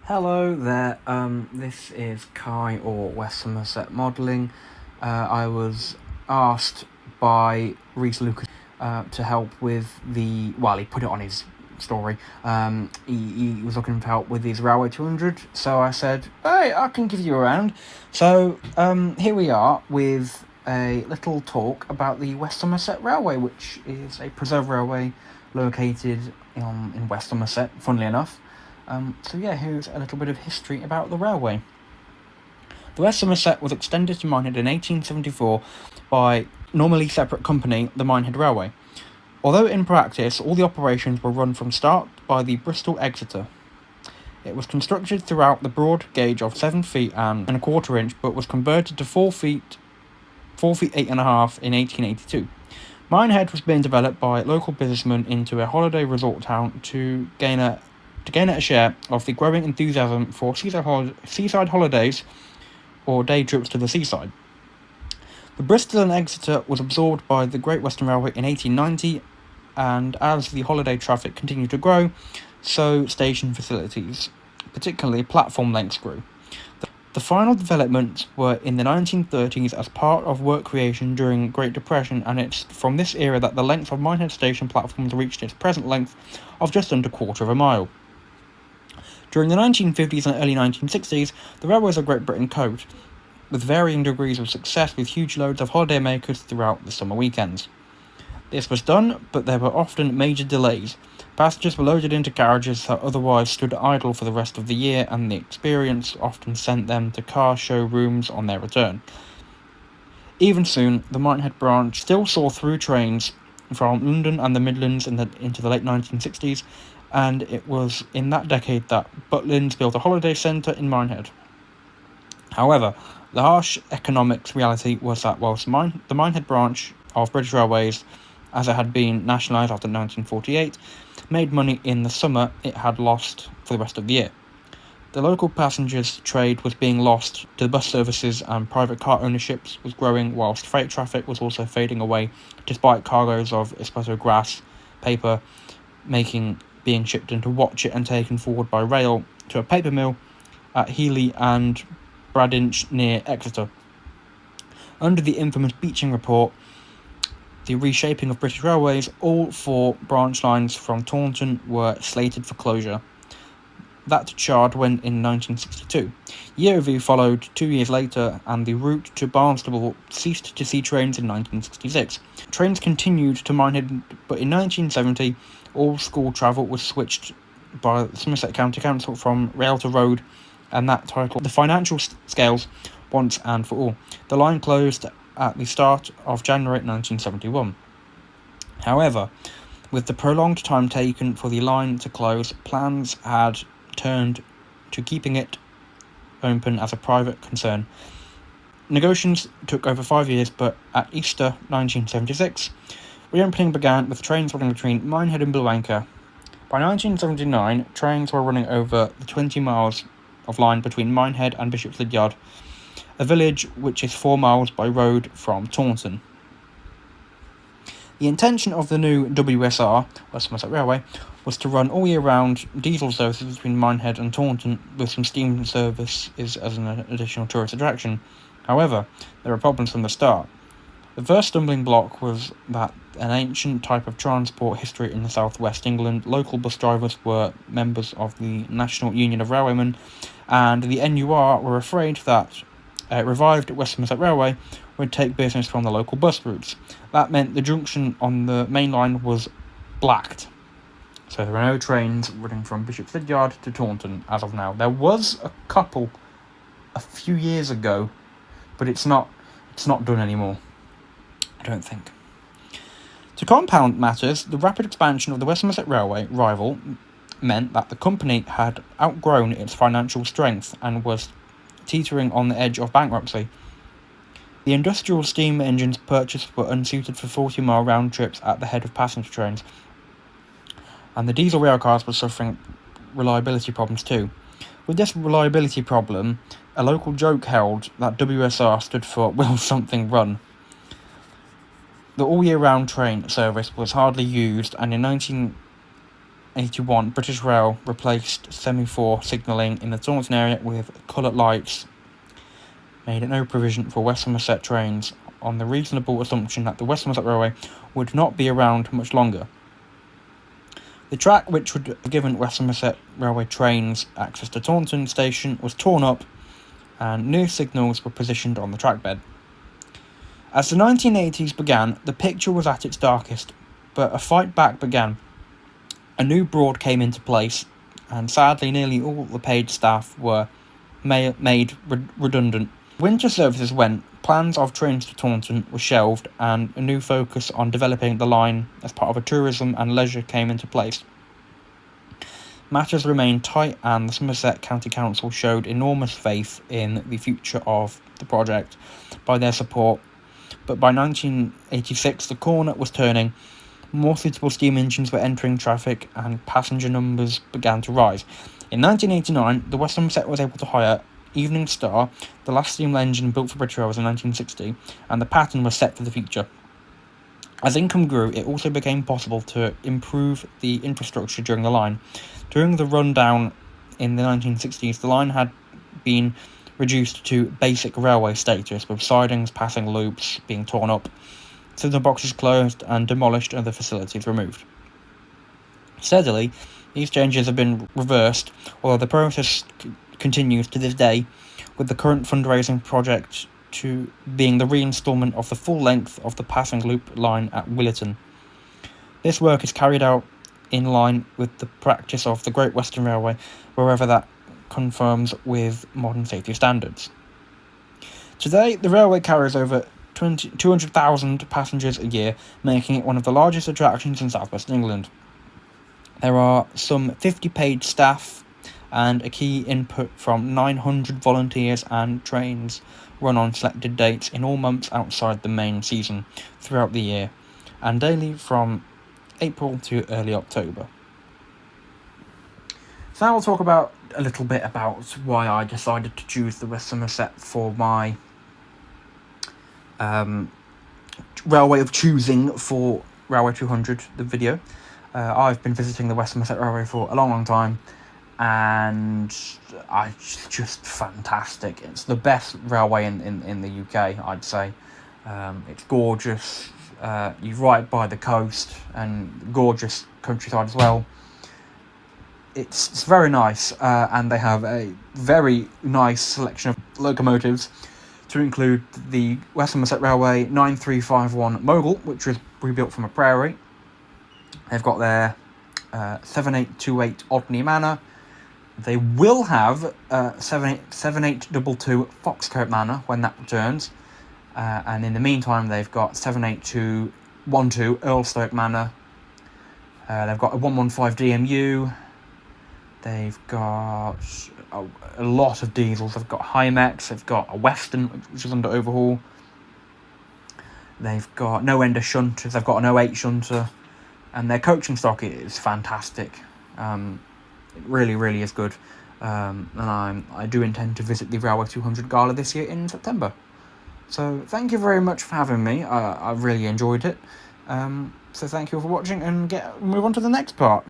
Hello there, this is Kai or West Somerset Modelling. I was asked by Reese Lucas to help with he put it on his story. He was looking for help with his Railway 200, so I said, hey, I can give you a round. So here we are with a little talk about the West Somerset Railway, which is a preserved railway located in West Somerset, funnily enough. Here's a little bit of history about the railway. The West Somerset was extended to Minehead in 1874 by normally separate company, the Minehead Railway. Although in practice all the operations were run from start by the Bristol Exeter. It was constructed throughout the broad gauge of 7 feet and a quarter inch, but was converted to 4 feet 8 and a half in 1882. Minehead was being developed by local businessmen into a holiday resort town to gain a share of the growing enthusiasm for seaside holidays or day trips to the seaside. The Bristol and Exeter was absorbed by the Great Western Railway in 1890, and as the holiday traffic continued to grow, so station facilities, particularly platform lengths, grew. The final developments were in the 1930s as part of work creation during Great Depression, and it's from this era that the length of Minehead station platforms reached its present length of just under a quarter of a mile. During the 1950s and early 1960s, the Railways of Great Britain coped with varying degrees of success with huge loads of holidaymakers throughout the summer weekends. This was done, but there were often major delays. Passengers were loaded into carriages that otherwise stood idle for the rest of the year, and the experience often sent them to car showrooms on their return. Even soon, the Minehead branch still saw through trains from London and the Midlands into the late 1960s, and it was in that decade that Butlins built a holiday centre in Minehead. However, the harsh economics reality was that whilst the Minehead branch of British Railways, as it had been nationalised after 1948, made money in the summer, it had lost for the rest of the year. The local passengers trade was being lost to the bus services, and private car ownerships was growing, whilst freight traffic was also fading away, despite cargoes of espresso grass, paper, being shipped into Watchet and taken forward by rail to a paper mill at Healy and Bradinch near Exeter. Under the infamous Beeching Report, the reshaping of British Railways, all 4 branch lines from Taunton were slated for closure. That charge went in 1962. Year review followed 2 years later, and the route to Barnstable ceased to see trains in 1966. Trains continued to Minehead, but in 1970, all school travel was switched by the Somerset County Council from rail to road, and that titled the financial scales once and for all. The line closed at the start of January 1971. However, with the prolonged time taken for the line to close, plans had turned to keeping it open as a private concern. Negotiations took over 5 years, but at Easter 1976, reopening began with trains running between Minehead and Blue Anchor. By 1979, trains were running over the 20 miles of line between Minehead and Bishop's Lydyard, a village which is 4 miles by road from Taunton. The intention of the new WSR, West Somerset Railway, was to run all year round diesel services between Minehead and Taunton, with some steam services as an additional tourist attraction. However, there were problems from the start. The first stumbling block was that an ancient type of transport history in the southwest England, local bus drivers were members of the National Union of Railwaymen, and the NUR were afraid that revived West Somerset Railway would take business from the local bus routes. That meant the junction on the main line was blacked. So there are no trains running from Bishop's Lydyard to Taunton as of now. There was a couple a few years ago, but it's not done anymore, I don't think. To compound matters, the rapid expansion of the West Somerset Railway rival meant that the company had outgrown its financial strength and was teetering on the edge of bankruptcy. The industrial steam engines purchased were unsuited for 40-mile round trips at the head of passenger trains, and the diesel railcars were suffering reliability problems too. With this reliability problem, a local joke held that WSR stood for Will Something Run. The all-year-round train service was hardly used, and in 1981, British Rail replaced semaphore signalling in the Taunton area with coloured lights, made no provision for West Somerset trains on the reasonable assumption that the West Somerset Railway would not be around much longer. The track, which would have given West Somerset Railway trains access to Taunton station, was torn up and new signals were positioned on the trackbed. As the 1980s began, the picture was at its darkest, but a fight back began. A new board came into place, and sadly nearly all the paid staff were made redundant. Winter services went, plans of trains to Taunton were shelved, and a new focus on developing the line as part of a tourism and leisure came into place. Matters remained tight, and the Somerset County Council showed enormous faith in the future of the project by their support. But by 1986, the corner was turning, more suitable steam engines were entering traffic, and passenger numbers began to rise. In 1989, the West Somerset was able to hire Evening Star, the last steam engine built for British Railways in 1960, and the pattern was set for the future. As income grew, it also became possible to improve the infrastructure during the line. During the rundown in the 1960s, the line had been reduced to basic railway status, with sidings, passing loops being torn up, signal boxes closed and demolished, and the facilities removed. Steadily, these changes have been reversed, although the process continues to this day, with the current fundraising project to being the reinstalment of the full length of the passing loop line at Williton. This work is carried out in line with the practice of the Great Western Railway, wherever that conforms with modern safety standards. Today, the railway carries over 200,000 passengers a year, making it one of the largest attractions in southwest England. There are some 50 paid staff and a key input from 900 volunteers, and trains run on selected dates in all months outside the main season throughout the year, and daily from April to early October. So now we'll talk about a little bit about why I decided to choose the West Somerset for my railway of choosing for Railway 200, the video. I've been visiting the West Somerset Railway for a long time, and it's just fantastic. It's the best railway in the UK, I'd say. It's gorgeous. You're right by the coast, and gorgeous countryside as well. It's very nice, and they have a very nice selection of locomotives, to include the West Somerset Railway 9351 Mogul, which was rebuilt from a prairie. They've got their 7828 Odney Manor. They will have 7822 Foxcote Manor when that returns. And in the meantime, they've got 78212 Earlstoke Manor. They've got a 115 DMU. They've got a lot of diesels. They've got Hymex. They've got a Western, which is under overhaul. They've got no ender shunters. They've got an 08 shunter. And their coaching stock is fantastic. It really, really is good. And I do intend to visit the Railway 200 Gala this year in September. So thank you very much for having me. I really enjoyed it. So thank you for watching, and move on to the next part.